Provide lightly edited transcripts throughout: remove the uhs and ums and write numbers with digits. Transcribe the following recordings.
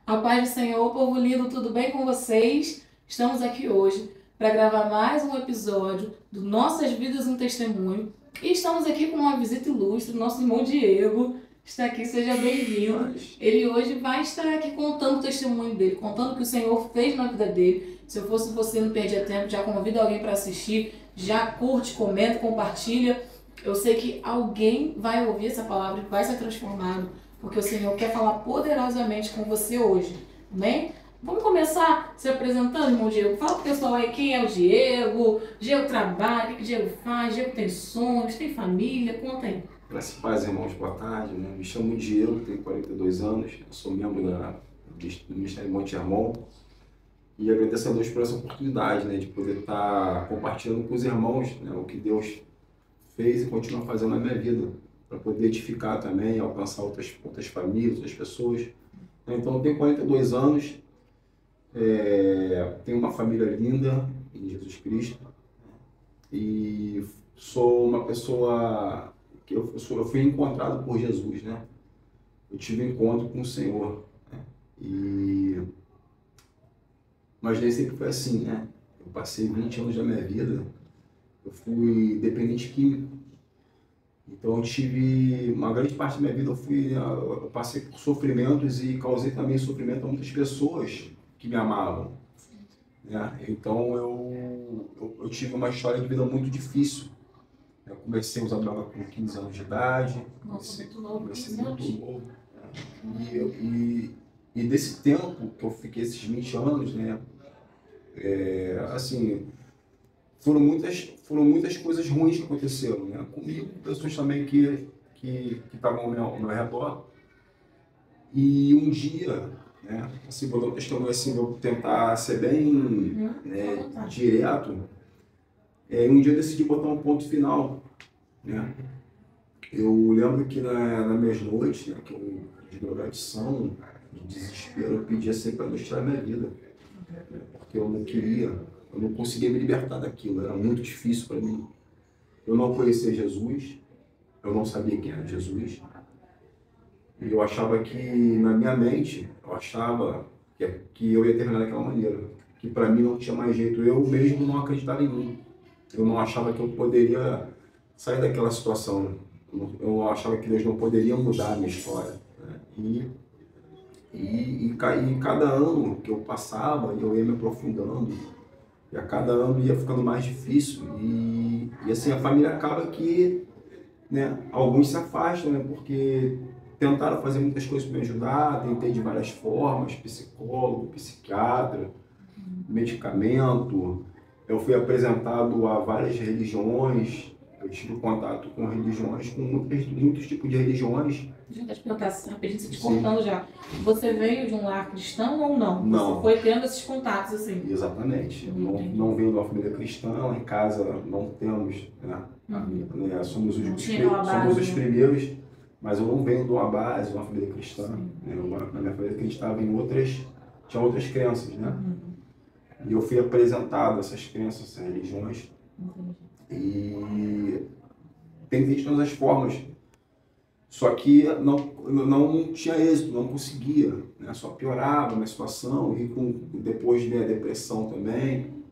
A paz do Senhor, povo lindo, tudo bem com vocês? Estamos aqui hoje para gravar mais um episódio do Nossas Vidas um Testemunho. E estamos aqui com uma visita ilustre, nosso irmão Diego está aqui, seja bem-vindo. Ele hoje vai estar aqui contando o testemunho dele, contando o que o Senhor fez na vida dele. Se eu fosse você, não perdia tempo, já convida alguém para assistir, já curte, comenta, compartilha. Eu sei que alguém vai ouvir essa palavra e vai ser transformado, porque o Senhor quer falar poderosamente com você hoje, amém? Vamos começar se apresentando, irmão Diego. Fala pro pessoal aí quem é o Diego, Diego trabalha, o que o Diego faz, Diego tem sonhos, tem família, conta aí. Graças a paz, irmãos, boa tarde. Me chamo Diego, tenho 42 anos, eu sou membro do Ministério Monte Hermon e agradeço a Deus por essa oportunidade, de poder estar compartilhando com os irmãos, o que Deus fez e continua fazendo na minha vida, para poder edificar também, alcançar outras famílias, outras pessoas. Então, eu tenho 42 anos, tenho uma família linda em Jesus Cristo e sou uma pessoa que eu fui encontrado por Jesus, Eu tive um encontro com o Senhor, mas nem sempre foi assim, Eu passei 20 anos da minha vida, eu fui dependente químico. Então eu tive, uma grande parte da minha vida eu passei por sofrimentos e causei também sofrimento a muitas pessoas que me amavam, Então eu tive uma história de vida muito difícil. Eu comecei a usar droga com 15 anos de idade. Nossa, muito novo, comecei 15 anos. muito novo. E desse tempo que eu fiquei, esses 20 anos, assim, foram muitas coisas ruins que aconteceram, comigo, com pessoas também que estavam ao meu redor. E um dia, assim, vou dar um testemunho assim, vou tentar ser bem direto. Um dia eu decidi botar um ponto final, Eu lembro que nas minhas noites, que eu, de drogadição, de desespero, eu pedia sempre para Deus tirar a minha vida, porque eu não conseguia me libertar daquilo, era muito difícil para mim. Eu não conhecia Jesus, eu não sabia quem era Jesus, e eu achava que, na minha mente, que eu ia terminar daquela maneira, que para mim não tinha mais jeito, eu mesmo não acreditava em mim. Eu não achava que eu poderia sair daquela situação. Eu achava que Deus não poderia mudar a minha história. E cada ano que eu passava, eu ia me aprofundando. E a cada ano ia ficando mais difícil. E assim, a família acaba que, alguns se afastam, porque tentaram fazer muitas coisas para me ajudar. Tentei de várias formas, psicólogo, psiquiatra, medicamento. Eu fui apresentado a várias religiões, eu tive contato com religiões, com muitos tipos de religiões. Deixa eu te perguntar rapidinho, se te cortando já. Você veio de um lar cristão ou não? Não. Você foi tendo esses contatos assim? Exatamente. Não venho de uma família cristã, em casa não temos, somos os primeiros, mas eu não venho de uma base, de uma família cristã. Na minha família acreditava em tinha outras crenças, E eu fui apresentado a essas crenças, essas religiões. E tentei de todas as formas. Só que não tinha êxito, não conseguia. Só piorava a minha situação. E depois a depressão também.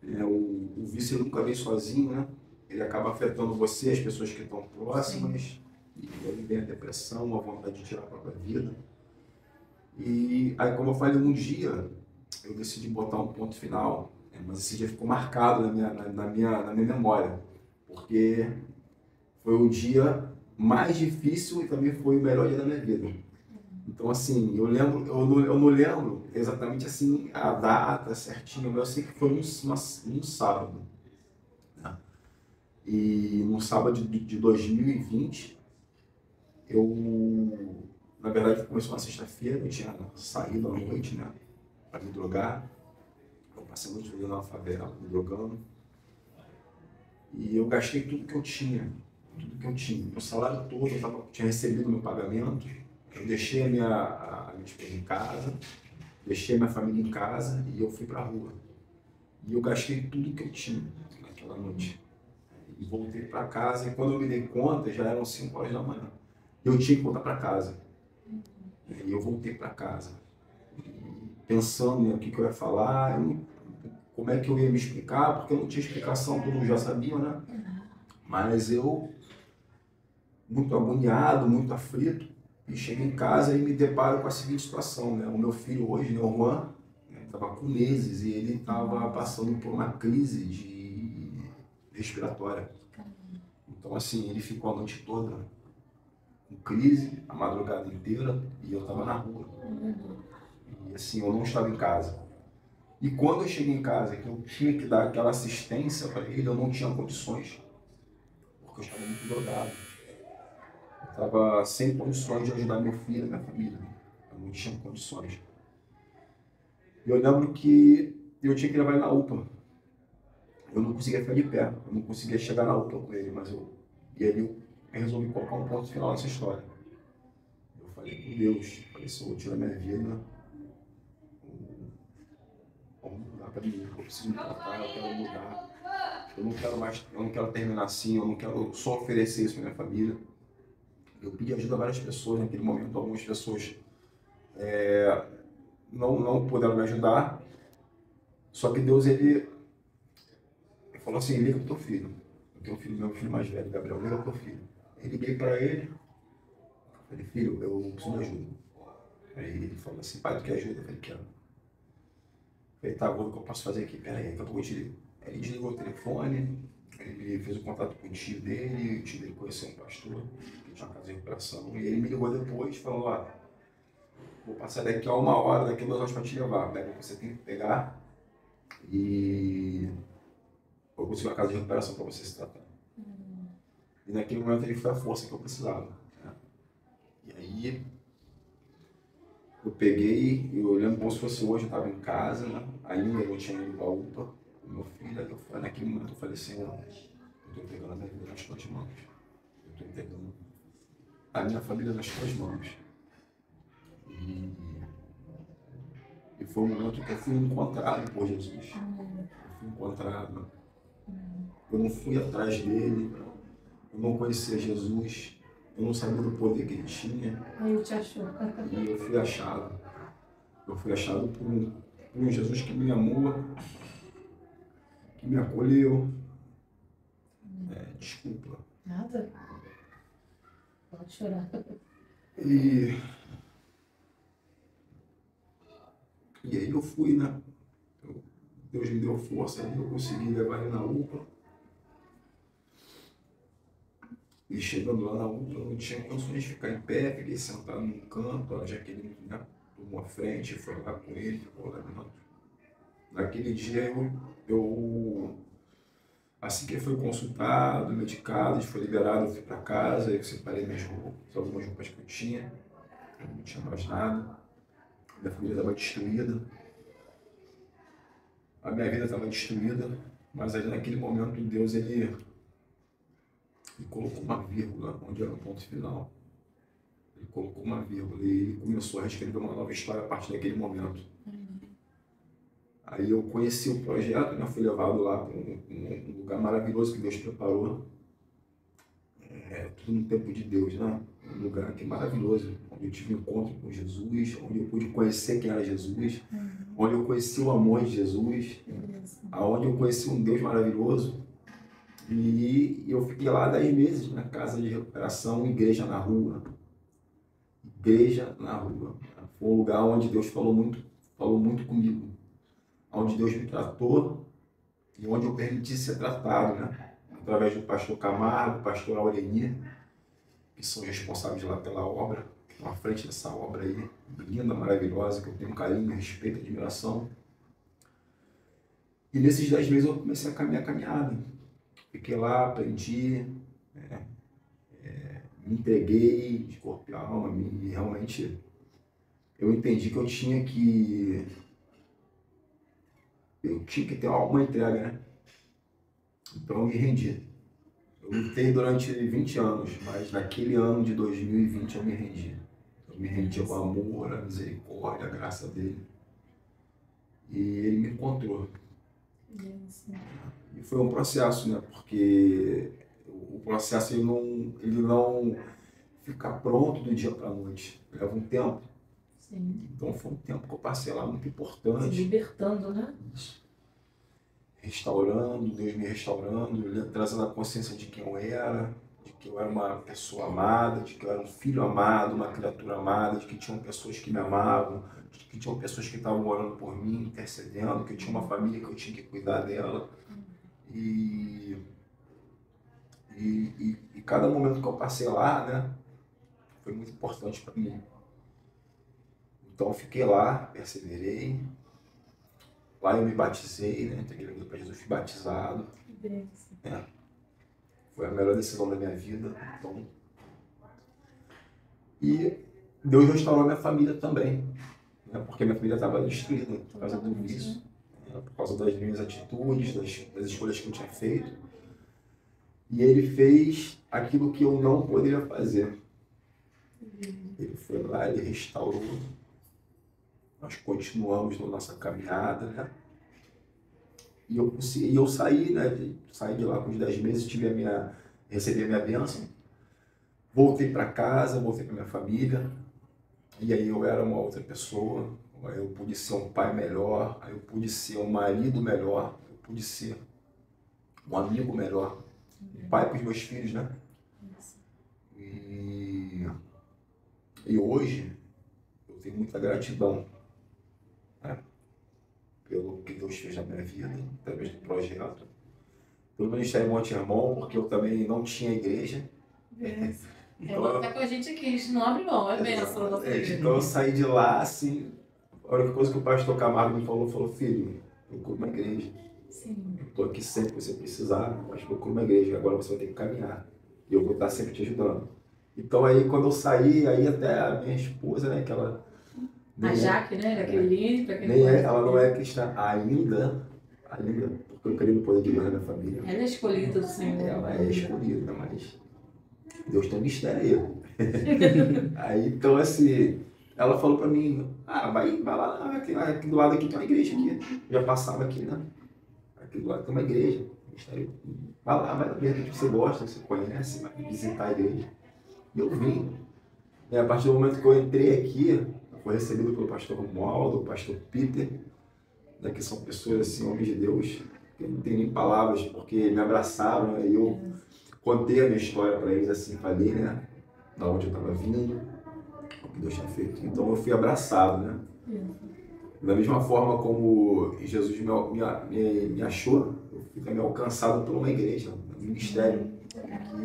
O vício nunca vem sozinho, Ele acaba afetando você, as pessoas que estão próximas. Sim. E aí vem a depressão, a vontade de tirar a própria vida. E aí, como eu falei, um dia eu decidi botar um ponto final, mas esse dia ficou marcado na minha memória, porque foi o dia mais difícil e também foi o melhor dia da minha vida. Então, assim, eu não lembro exatamente assim a data certinha, mas eu sei que foi um sábado. E no sábado de 2020, na verdade, começou uma sexta-feira, eu tinha saído à noite, para me drogar. Eu passei muito tempo na favela, me drogando. E eu gastei tudo que eu tinha. Meu salário todo, eu tinha recebido meu pagamento. Eu deixei a minha esposa em casa, deixei a minha família em casa e eu fui para a rua. E eu gastei tudo que eu tinha naquela noite. E voltei para casa e quando eu me dei conta, já eram 5 horas da manhã. Eu tinha que voltar para casa. E eu voltei para casa. pensando, né, o que eu ia falar, como é que eu ia me explicar, porque eu não tinha explicação, todo mundo já sabia, né? Mas eu, muito agoniado, muito aflito, e chego em casa e me deparo com a seguinte situação, né? O meu filho hoje, né, o Juan, estava com meses e ele estava passando por uma crise de respiratória. Então, assim, ele ficou a noite toda com crise, a madrugada inteira, e eu estava na rua. E, assim, eu não estava em casa. E quando eu cheguei em casa, que eu tinha que dar aquela assistência para ele, eu não tinha condições, porque eu estava muito drogado. Eu estava sem condições de ajudar meu filho e minha família. Eu não tinha condições. E eu lembro que eu tinha que levar ele na UPA. Eu não conseguia ficar de pé, eu não conseguia chegar na UPA com ele, mas e ali eu resolvi colocar um ponto final nessa história. Eu falei com Deus, falei, se eu tirar minha vida, vamos mudar para mim, eu preciso me tratar, eu quero mudar. Eu não quero mais, eu não quero terminar assim, eu não quero só oferecer isso para minha família. Eu pedi ajuda a várias pessoas naquele momento, algumas pessoas não puderam me ajudar, só que Deus, ele falou assim, liga pro teu filho. Eu tenho um filho, meu filho mais velho, Gabriel, liga pro teu filho. Eu liguei para ele, falei, filho, eu preciso de ajuda. Aí ele falou assim, pai, tu quer ajuda? Eu falei, quero. Eu falei, tá, agora o que eu posso fazer aqui? Pera aí, daqui a pouco eu te ligo. Aí ele desligou o telefone, ele fez o contato com o tio dele, o tio dele conheceu um pastor, que tinha uma casa de recuperação, e ele me ligou depois, falou, ó, vou passar daqui a 1 hora, daqui a 2 horas para te levar, pega o que você tem que pegar e eu consigo uma casa de recuperação para você se tratar. E naquele momento ele foi a força que eu precisava. Né? E aí eu peguei, eu lembro como se fosse hoje, eu estava em casa, né? Ainda eu tinha ido para a UPA, o meu filho, aí naquele momento eu falei, Senhor, eu estou entregando a minha vida nas tuas mãos. Eu estou entregando a minha família nas tuas mãos. E foi um momento que eu fui encontrado por Jesus. Eu fui encontrado. Eu não fui atrás dele, eu não conhecia Jesus, eu não sabia do poder que ele tinha. Aí eu te achou. E eu fui achado. Eu fui achado por um Jesus que me amou, que me acolheu. Desculpa. Nada. Pode chorar. E aí eu fui, né? Deus me deu força, eu consegui levar ele na UPA. E chegando lá na UPA, eu não tinha condições de ficar em pé, fiquei sentado num canto, a Jaqueline, né, tomou a frente, foi lá com ele, ficou lá dentro. Naquele dia assim que ele foi consultado, medicado, foi liberado, eu fui para casa, eu separei minhas roupas, algumas roupas que eu tinha, eu não tinha mais nada, minha família estava destruída, a minha vida estava destruída, mas ali naquele momento Deus, ele colocou uma vírgula onde era o ponto final. Ele colocou uma vírgula e ele começou a reescrever uma nova história a partir daquele momento. Aí eu conheci o projeto, né? Fui levado lá para um lugar maravilhoso que Deus preparou. Tudo no tempo de Deus, né? Um lugar que é maravilhoso, onde eu tive um encontro com Jesus, onde eu pude conhecer quem era Jesus, onde eu conheci o amor de Jesus, onde eu conheci um Deus maravilhoso. E eu fiquei lá 10 meses na casa de recuperação, igreja na rua. Igreja na rua. Foi um lugar onde Deus falou muito comigo. Onde Deus me tratou e onde eu permiti ser tratado, né? Através do pastor Camargo, pastor Aureli, que são responsáveis lá pela obra, que estão à frente dessa obra aí, linda, maravilhosa, que eu tenho um carinho, respeito e admiração. E nesses 10 meses eu comecei a caminhar a caminhada. Fiquei lá, aprendi, me entreguei de corpo e alma, e realmente eu entendi que eu tinha que ter alguma entrega, né? Então eu me rendi. Eu lutei durante 20 anos, mas naquele ano de 2020 eu me rendi. Eu me rendi ao amor, à misericórdia, à graça dele. E ele me encontrou. E foi um processo, né? Porque o processo ele não fica pronto do dia para a noite. Leva um tempo. Sim. Então foi um tempo que eu passei lá muito Se importante. libertando, né? Restaurando, Deus me restaurando, trazendo a consciência de quem eu era, de que eu era uma pessoa amada, de que eu era um filho amado, uma criatura amada, de que tinham pessoas que me amavam, de que tinham pessoas que estavam orando por mim, intercedendo, que eu tinha uma família que eu tinha que cuidar dela. E, e cada momento que eu passei lá, né, foi muito importante para mim. Então eu fiquei lá, perseverei. Lá eu me batizei, né? Entreguei a vida para Jesus, fui batizado. É. Foi a melhor decisão da minha vida. Então... E Deus restaurou a minha família também, né? Porque minha família estava destruída por causa do vício, né? Por causa das minhas atitudes, das escolhas que eu tinha feito. E Ele fez aquilo que eu não poderia fazer. Ele foi lá, Ele restaurou. Nós continuamos na nossa caminhada, né? E eu saí, né? Saí de lá com uns 10 meses, recebi a minha bênção. Voltei para casa, voltei para minha família. E aí eu era uma outra pessoa. Aí eu pude ser um pai melhor, aí eu pude ser um marido melhor, eu pude ser um amigo melhor, um pai para os meus filhos, né? E hoje eu tenho muita gratidão, né? Pelo que Deus fez na minha vida, através do projeto, pelo Ministério Monte Hermon, porque eu também não tinha igreja. Ela tá com a gente aqui, a gente não abre mão, é benção da nossa igreja. Então eu saí de lá, assim, a única coisa que o pastor Camargo me falou, filho, procura uma igreja. Sim. Eu estou aqui sempre que você precisar, mas procura uma igreja, agora você vai ter que caminhar. E eu vou estar sempre te ajudando. Então aí quando eu saí, aí até a minha esposa, né, que ela... A Jaque, né, daquele pra quem não ela não é cristã ainda, porque eu creio no poder de Deus na minha família. Ela é escolhida do Senhor. Ela é escolhida, mas Deus tem um mistério aí. Aí, então, assim, ela falou pra mim, vai lá, aqui do lado aqui tem uma igreja aqui. Eu já passava aqui, né? Aqui do lado tem uma igreja. Mistério. Vai lá, vai ver o que você gosta, que você conhece, vai visitar a igreja. E eu vim. E a partir do momento que eu entrei aqui, eu fui recebido pelo pastor Romualdo, o pastor Peter, né, que são pessoas assim, homens de Deus, que eu não tenho nem palavras, porque me abraçaram, né, e eu contei a minha história para eles, assim, falei, né, da onde eu estava vindo, o que Deus tinha feito. Então eu fui abraçado, né. Da mesma forma como Jesus me achou, eu fui também alcançado por uma igreja, um ministério, que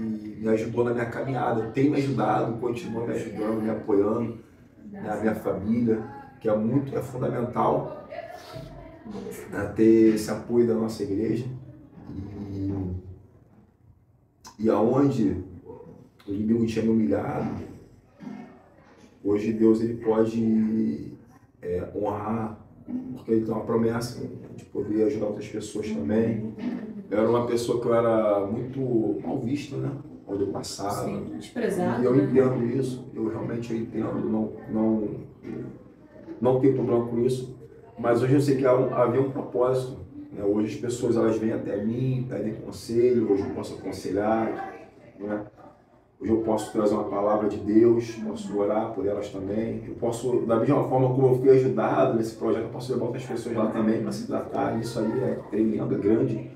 me ajudou na minha caminhada, tem me ajudado, continua me ajudando, me apoiando, né, a minha família, que é fundamental, né, ter esse apoio da nossa igreja. E aonde o inimigo tinha me humilhado, hoje Deus ele pode honrar, porque ele tem uma promessa de poder ajudar outras pessoas também. Eu era uma pessoa que eu era muito mal vista, né? Onde eu passava. Sim, desprezado. E eu né? entendo isso, eu realmente entendo, não tenho problema com isso. Mas hoje eu sei que havia um propósito, né? Hoje as pessoas elas vêm até mim, pedem conselho, hoje eu posso aconselhar, né? Hoje eu posso trazer uma palavra de Deus, posso orar por elas também. Eu posso, da mesma forma como eu fui ajudado nesse projeto, eu posso levar outras pessoas lá também para se tratar. Isso aí é tremendo, é grande,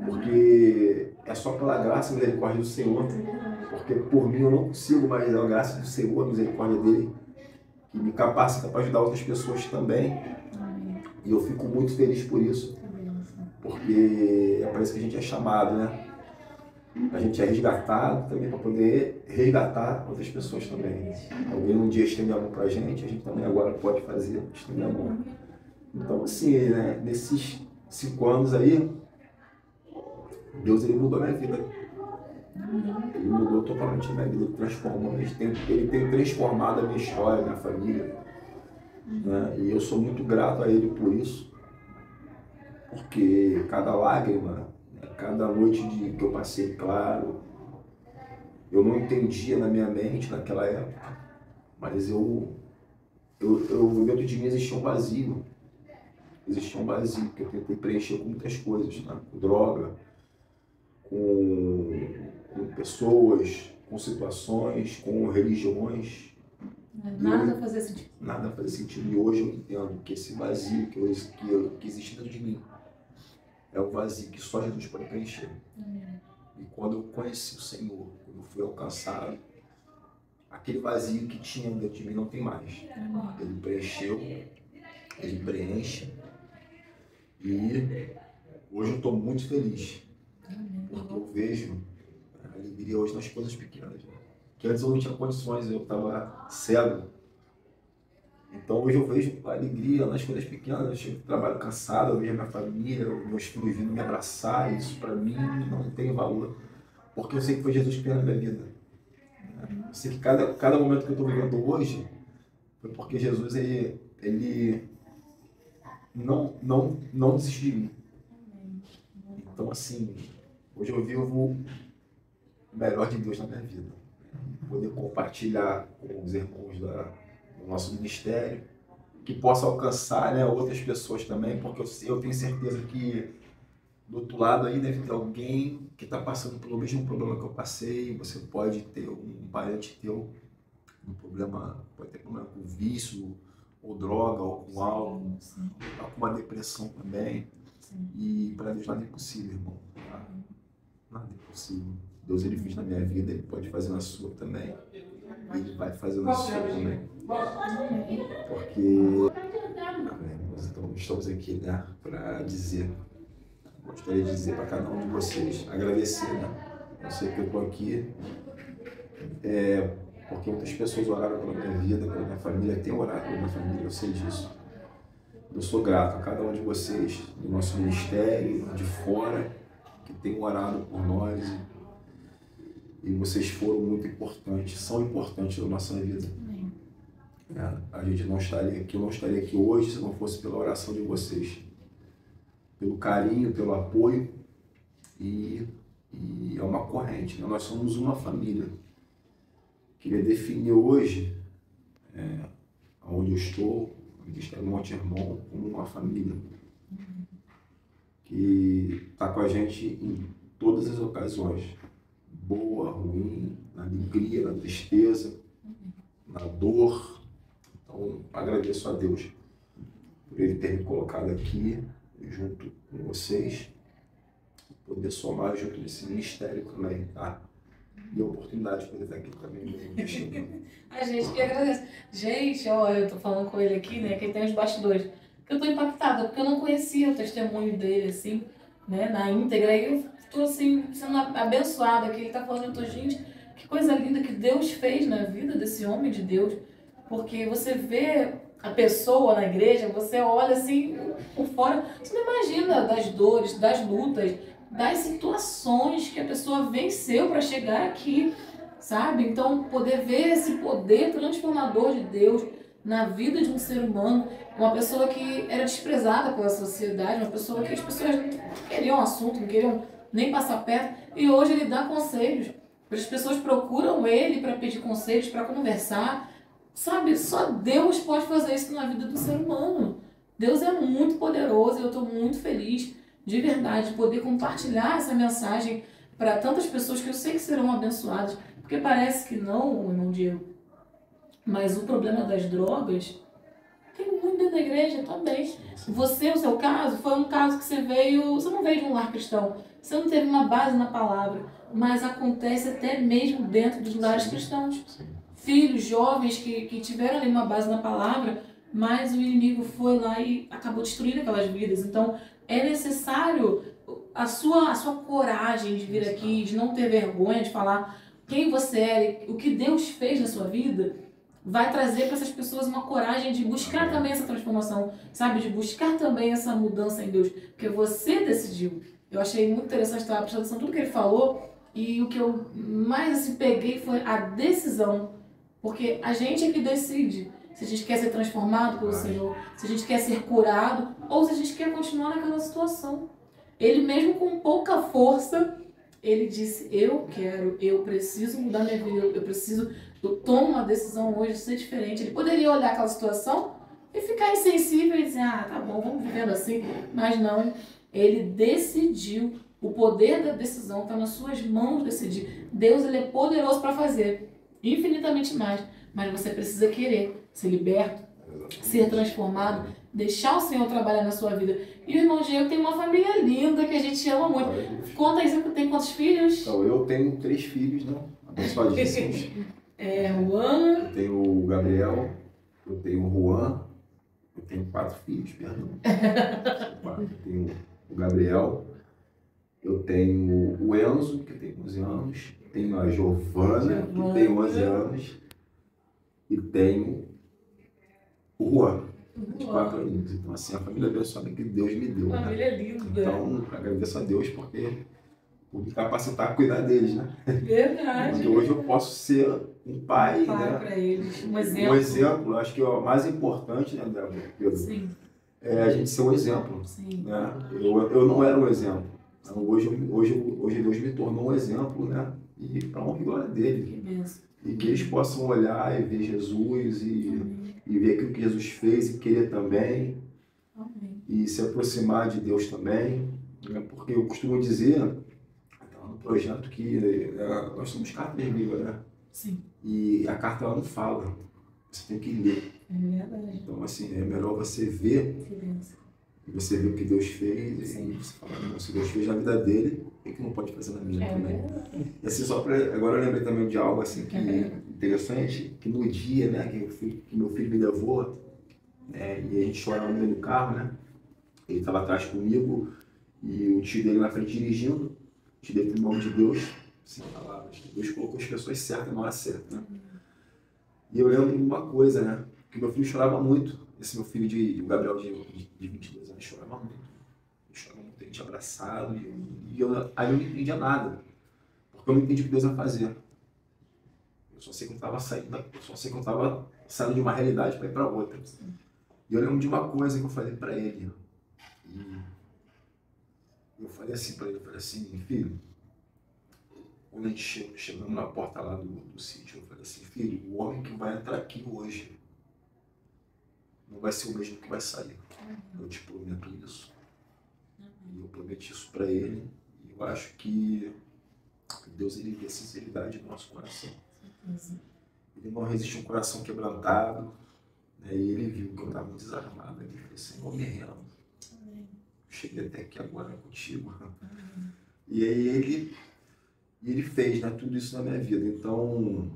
porque é só pela graça e misericórdia do Senhor. Porque por mim eu não consigo, mas é a graça do Senhor, a misericórdia dele, que me capacita para ajudar outras pessoas também. E eu fico muito feliz por isso, porque é para isso que a gente é chamado, né? A gente é resgatado também para poder resgatar outras pessoas também. Alguém um dia estende a mão para a gente também agora pode fazer, estender a mão. Então, assim, né, nesses 5 anos aí, Deus ele mudou a minha vida. Ele mudou totalmente a minha vida, ele transformou, ele tem transformado a minha história, a minha família. Né? E eu sou muito grato a ele por isso, porque cada lágrima, cada noite que eu passei, claro, eu não entendia na minha mente naquela época, mas eu dentro de mim existia um vazio. Existia um vazio que eu tentei preencher com muitas coisas, né? Com droga, com pessoas, com situações, com religiões. Nada fazia sentido. Nada fazia sentido. E hoje eu entendo que esse vazio que existe dentro de mim é o vazio que só Jesus pode preencher. E quando eu conheci o Senhor, quando eu fui alcançado, aquele vazio que tinha dentro de mim não tem mais. Ele preencheu, ele preenche. E hoje eu estou muito feliz, porque eu vejo a alegria hoje nas coisas pequenas. Que antes eu não tinha condições, eu estava cego. Então hoje eu vejo a alegria nas coisas pequenas. Eu chego do trabalho cansado, eu vejo a minha família, meus filhos vindo me abraçar. Isso para mim não tem valor, porque eu sei que foi Jesus que fez na minha vida. Eu sei que cada momento que eu estou vivendo hoje foi porque Jesus ele não desistiu de mim. Então assim, hoje eu vivo o melhor de Deus na minha vida. Poder compartilhar com os irmãos do nosso ministério, que possa alcançar, né, outras pessoas também, porque eu tenho certeza que do outro lado aí deve ter alguém que está passando pelo mesmo problema que eu passei. Você pode ter um parente teu, um problema, pode ter problema com vício, ou droga, ou com álcool, ou com uma depressão também. E para Deus nada é impossível, irmão. Tá? Nada é impossível. Deus ele fez na minha vida, ele pode fazer na sua também. Ele vai fazer na sua também. Porque nós estamos aqui, né, para dizer, gostaria de dizer para cada um de vocês, agradecer, né? Eu sei que eu estou aqui porque muitas pessoas oraram pela minha vida, pela minha família, tem orado pela minha família, eu sei disso. Eu sou grato a cada um de vocês, do nosso ministério, de fora, que tem orado por nós. E vocês foram muito importantes, são importantes na nossa vida. A gente não estaria aqui, eu não estaria aqui hoje se não fosse pela oração de vocês. Pelo carinho, pelo apoio. E é uma corrente, né? Nós somos uma família. Queria definir hoje, onde eu estou, o Ministério Monte Hermon, como uma família. Que está com a gente em todas as ocasiões. Boa, ruim, na alegria, na tristeza, na dor. Então, agradeço a Deus por Ele ter me colocado aqui, junto com vocês, poder somar junto desse ministério também, tá? E a oportunidade de poder estar aqui também. A gente que agradece. Gente, olha, eu tô falando com ele aqui, né, que ele tem os bastidores. Que eu tô impactada, porque eu não conhecia o testemunho dele, assim, né, na íntegra. E eu tô, assim, sendo abençoada, que ele tá falando, eu tô, gente, que coisa linda que Deus fez na vida desse homem de Deus. Porque você vê a pessoa na igreja, você olha assim por fora, você não imagina das dores, das lutas, das situações que a pessoa venceu para chegar aqui, sabe? Então, poder ver esse poder transformador de Deus na vida de um ser humano, uma pessoa que era desprezada pela sociedade, uma pessoa que as pessoas não queriam assunto, não queriam nem passar perto, e hoje ele dá conselhos. As pessoas procuram ele para pedir conselhos, para conversar. Sabe, só Deus pode fazer isso na vida do ser humano. Deus é muito poderoso e eu estou muito feliz, de verdade, de poder compartilhar essa mensagem para tantas pessoas que eu sei que serão abençoadas. Porque parece que não, irmão Diego, mas o problema das drogas tem muito dentro da igreja também. Você, o seu caso, foi um caso que você não veio de um lar cristão, você não teve uma base na palavra, mas acontece até mesmo dentro dos lares cristãos. Filhos, jovens que tiveram ali uma base na palavra, mas o inimigo foi lá e acabou destruindo aquelas vidas. Então, é necessário a sua coragem de vir aqui, de não ter vergonha, de falar quem você é, o que Deus fez na sua vida, vai trazer para essas pessoas uma coragem de buscar também essa transformação, sabe? De buscar também essa mudança em Deus, porque você decidiu. Eu achei muito interessante, estava prestando atenção em tudo que ele falou, e o que eu mais assim, peguei foi a decisão. Porque a gente é que decide se a gente quer ser transformado pelo Senhor, se a gente quer ser curado ou se a gente quer continuar naquela situação. Ele mesmo com pouca força, ele disse, eu preciso mudar minha vida, eu tomo uma decisão hoje de ser diferente. Ele poderia olhar aquela situação e ficar insensível e dizer, tá bom, vamos vivendo assim, mas não, ele decidiu. O poder da decisão está nas suas mãos decidir. Deus ele é poderoso para fazer infinitamente mais mas você precisa querer ser liberto, ser transformado, deixar o Senhor trabalhar na sua vida. E o irmão Diego tem uma família linda que a gente ama muito. Conta aí, você tem quantos filhos? Então, eu tenho 3 filhos, né? Abençoadíssimos. Juan. Eu tenho o Gabriel, eu tenho o Juan, eu tenho 4 filhos, perdão. Eu tenho o Gabriel, eu tenho o Enzo, que tem 11 anos, tenho a Giovana, que tem 11 anos, e tenho o Juan, de 4 anos. Então, assim, a família abençoada que Deus me deu. Família linda. Então, agradeço a Deus por me capacitar a cuidar deles, né? Verdade. Porque hoje eu posso ser um pai, né? Para eles, um exemplo. Um exemplo, acho que é o mais importante, né, Pedro? Sim. É a gente ser um exemplo. Sim. Né? Eu não era um exemplo. Então, hoje Deus me tornou um exemplo, né? E para honra e glória dele. E que eles possam olhar e ver Jesus e ver aquilo que Jesus fez e querer também. Amém. E se aproximar de Deus também. Né? Porque eu costumo dizer, no projeto, que nós somos cartas vivas, né? Sim. E a carta ela não fala. Você tem que ler. É verdade. Então, assim, é melhor você ver. Você vê o que Deus fez. Sim. E você fala, não, se Deus fez na vida dele, o que não pode fazer na minha também? Verdade. E assim, agora eu lembrei também de algo assim, que interessante, que no dia, né, que meu filho me levou, né, e a gente chorava no carro, né? Ele estava atrás comigo e o tio dele na frente dirigindo. O tio dele, em nome de Deus, sem palavras, que Deus colocou as pessoas certas na hora certa, né? E eu lembro de uma coisa, né? Que meu filho chorava muito. Esse meu filho, o Gabriel, de 22 anos, chorava muito. Ele chorava muito, a gente abraçado. Aí eu não entendia nada. Porque eu não entendi o que Deus ia fazer. Eu só sei que eu estava saindo de uma realidade para ir para outra. E eu lembro de uma coisa que eu falei para ele. E eu falei assim para ele, eu falei assim, filho, quando a gente chegando na porta lá do sítio, eu falei assim, filho, o homem que vai entrar aqui hoje não vai ser o mesmo que vai sair. Eu te prometo isso. E eu prometi isso para ele. E eu acho que Deus, ele vê a sinceridade do nosso coração. Ele não resiste a um coração quebrantado. Né? E ele viu que eu estava desarmado. Ele falou assim, homem rendo. Cheguei até aqui agora contigo. E aí ele fez, né, tudo isso na minha vida. Então,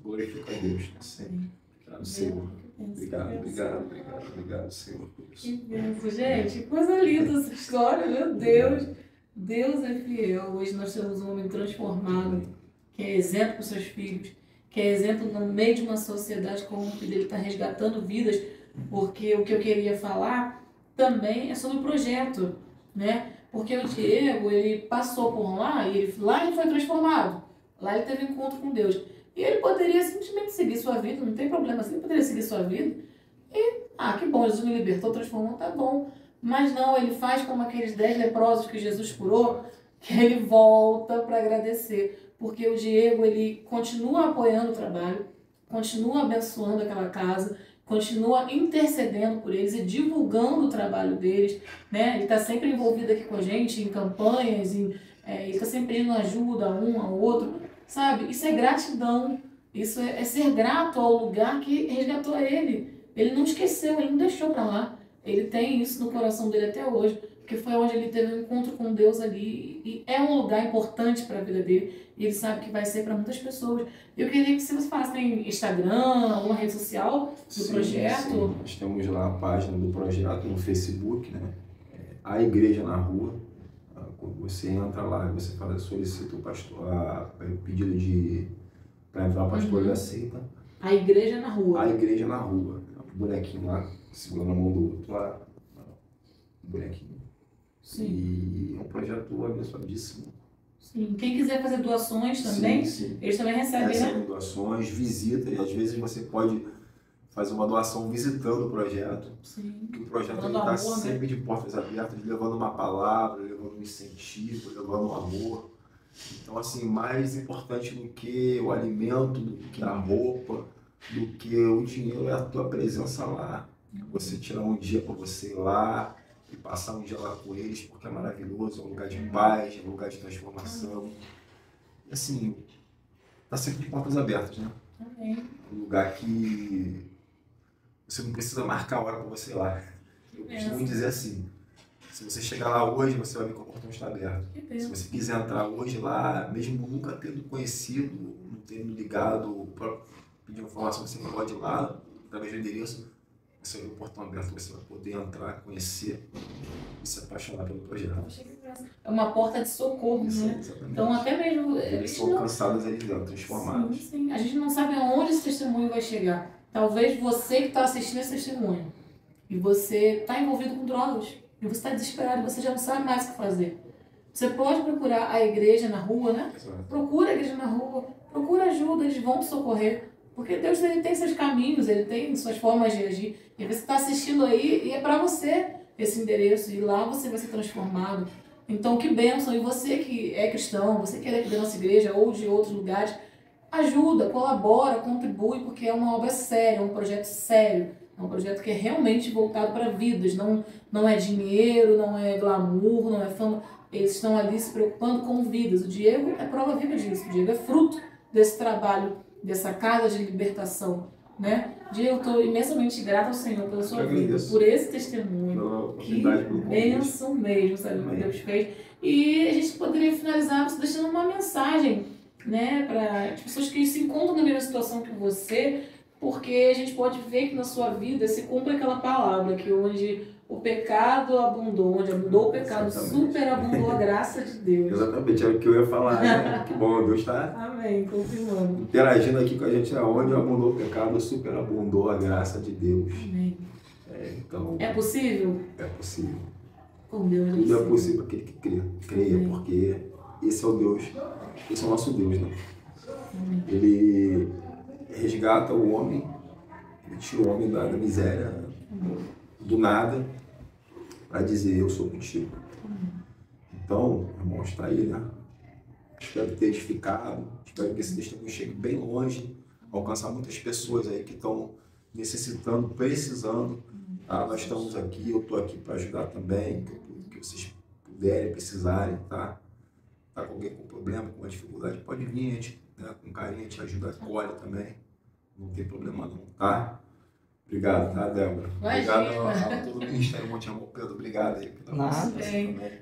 glorifica a Deus, né, sempre. Obrigado, Senhor. Obrigado, Senhor, por isso. Que benção, gente. Coisa linda essa história, meu Deus. Deus é fiel. Hoje nós temos um homem transformado, que é exemplo para os seus filhos, que é exemplo no meio de uma sociedade corrompida. Ele está resgatando vidas, porque o que eu queria falar também é sobre o projeto, né? Porque o Diego, ele passou por lá e lá ele foi transformado. Lá ele teve encontro com Deus. E ele poderia simplesmente seguir sua vida, não tem problema, ele poderia seguir sua vida. E, que bom, Jesus me libertou, transformou, tá bom. Mas não, ele faz como aqueles 10 leprosos que Jesus curou, que ele volta para agradecer. Porque o Diego, ele continua apoiando o trabalho, continua abençoando aquela casa, continua intercedendo por eles e divulgando o trabalho deles, né? Ele está sempre envolvido aqui com a gente em campanhas, ele está sempre pedindo ajuda a um ao outro, sabe? Isso é gratidão, isso é ser grato ao lugar que resgatou ele. Ele não esqueceu, ele não deixou para lá. Ele tem isso no coração dele até hoje, porque foi onde ele teve um encontro com Deus ali e é um lugar importante para a vida dele. E ele sabe que vai ser para muitas pessoas. Eu queria que você falasse, tem Instagram, alguma rede social do projeto? Sim. Nós temos lá a página do projeto no Facebook, né? A Igreja na Rua. Quando você entra lá, você solicita o pedido para entrar o pastor, ele aceita. A Igreja na Rua. A Igreja na Rua. Um bonequinho lá, segurando a mão do outro lá. Um bonequinho. Sim. E é um projeto abençoadíssimo. Sim. Quem quiser fazer doações também, sim. Eles também recebem, né? Doações, visita, e às vezes você pode fazer uma doação visitando o projeto. Sim. Que o projeto está sempre de portas abertas, levando uma palavra, levando um incentivo, levando um amor. Então, assim, mais importante do que o alimento, do que a roupa, do que o dinheiro é a tua presença lá. Você tirar um dia para você ir lá e passar um dia lá com eles, porque é maravilhoso, é um lugar de paz, é um lugar de transformação. E assim, está sempre de portas abertas, né? Amém. Um lugar que você não precisa marcar a hora para você ir lá. Eu costumo dizer assim, se você chegar lá hoje, você vai ver que o portão está aberto. Se você quiser entrar hoje lá, mesmo nunca tendo conhecido, não tendo ligado para pedir informação, você pode ir lá, através do endereço, você vai ver o portão aberto, você vai poder entrar, conhecer e se apaixonar pelo projeto. É uma porta de socorro, Isso, né? exatamente. Então até mesmo... Eles são alcançados ali dentro, transformados. Sim. A gente não sabe aonde esse testemunho vai chegar. Talvez você que está assistindo esse testemunho e você está envolvido com drogas e você está desesperado, você já não sabe mais o que fazer. Você pode procurar a igreja na rua, né? Exato. Procura a igreja na rua, procura ajuda, eles vão te socorrer. Porque Deus, ele tem seus caminhos, ele tem suas formas de agir. E você está assistindo aí e é para você esse endereço. E lá você vai ser transformado. Então, que bênção. E você que é cristão, você que é daqui da nossa igreja ou de outros lugares, ajuda, colabora, contribui, porque é uma obra séria, é um projeto sério. É um projeto que é realmente voltado para vidas. Não é dinheiro, não é glamour, não é fama. Eles estão ali se preocupando com vidas. O Diego é prova viva disso. O Diego é fruto desse trabalho, dessa casa de libertação, né? Diego, eu estou imensamente grata ao Senhor pela sua vida, por esse testemunho. Que bênção mesmo, sabe, o que Deus fez. E a gente poderia finalizar você deixando uma mensagem, né, para as pessoas que se encontram na mesma situação que você, porque a gente pode ver que na sua vida se cumpre aquela palavra que onde o pecado abundou, onde abundou o pecado, superabundou a graça de Deus. Exatamente, era o que eu ia falar, né? Que bom, Deus está interagindo aqui com a gente, onde abundou o pecado, superabundou a graça de Deus. Amém. Então, é possível? É possível. Com Deus tudo é possível para aquele que creia, porque esse é o Deus, esse é o nosso Deus, né? Amém. Ele resgata o homem, ele tira o homem da miséria, do nada, para dizer, eu sou contigo. Então, irmão, está aí, né? Espero ter edificado, espero que esse testemunho chegue bem longe, alcançar muitas pessoas aí que estão necessitando, precisando. Tá? Nós estamos aqui, eu estou aqui para ajudar também, que vocês puderem, precisarem, tá? Tá com alguém com problema, com uma dificuldade, pode vir, a gente, né, com carinho, a gente ajuda, acolhe também, não tem problema não, tá? Obrigado, tá, Débora? Obrigado a todo o Ministério Monte Amor, Pedro, obrigado aí.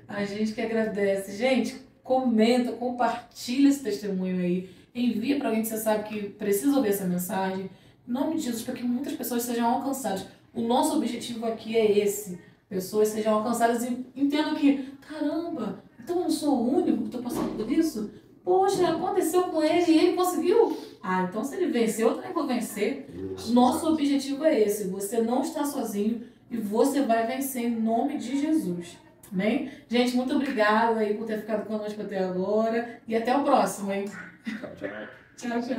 A gente que agradece. Gente, comenta, compartilha esse testemunho aí, envia para alguém que você sabe que precisa ouvir essa mensagem, em nome de Jesus, para que muitas pessoas sejam alcançadas. O nosso objetivo aqui é esse, pessoas sejam alcançadas e entendam que, caramba, então eu não sou o único que estou passando por isso? Poxa, aconteceu com ele e ele conseguiu? Ah, então se ele venceu, eu também vou vencer. Nosso objetivo é esse, você não está sozinho e você vai vencer em nome de Jesus. Amém? Gente, muito obrigada aí por ter ficado conosco até agora e até o próximo, hein? Tchau, tchau. Tchau, tchau.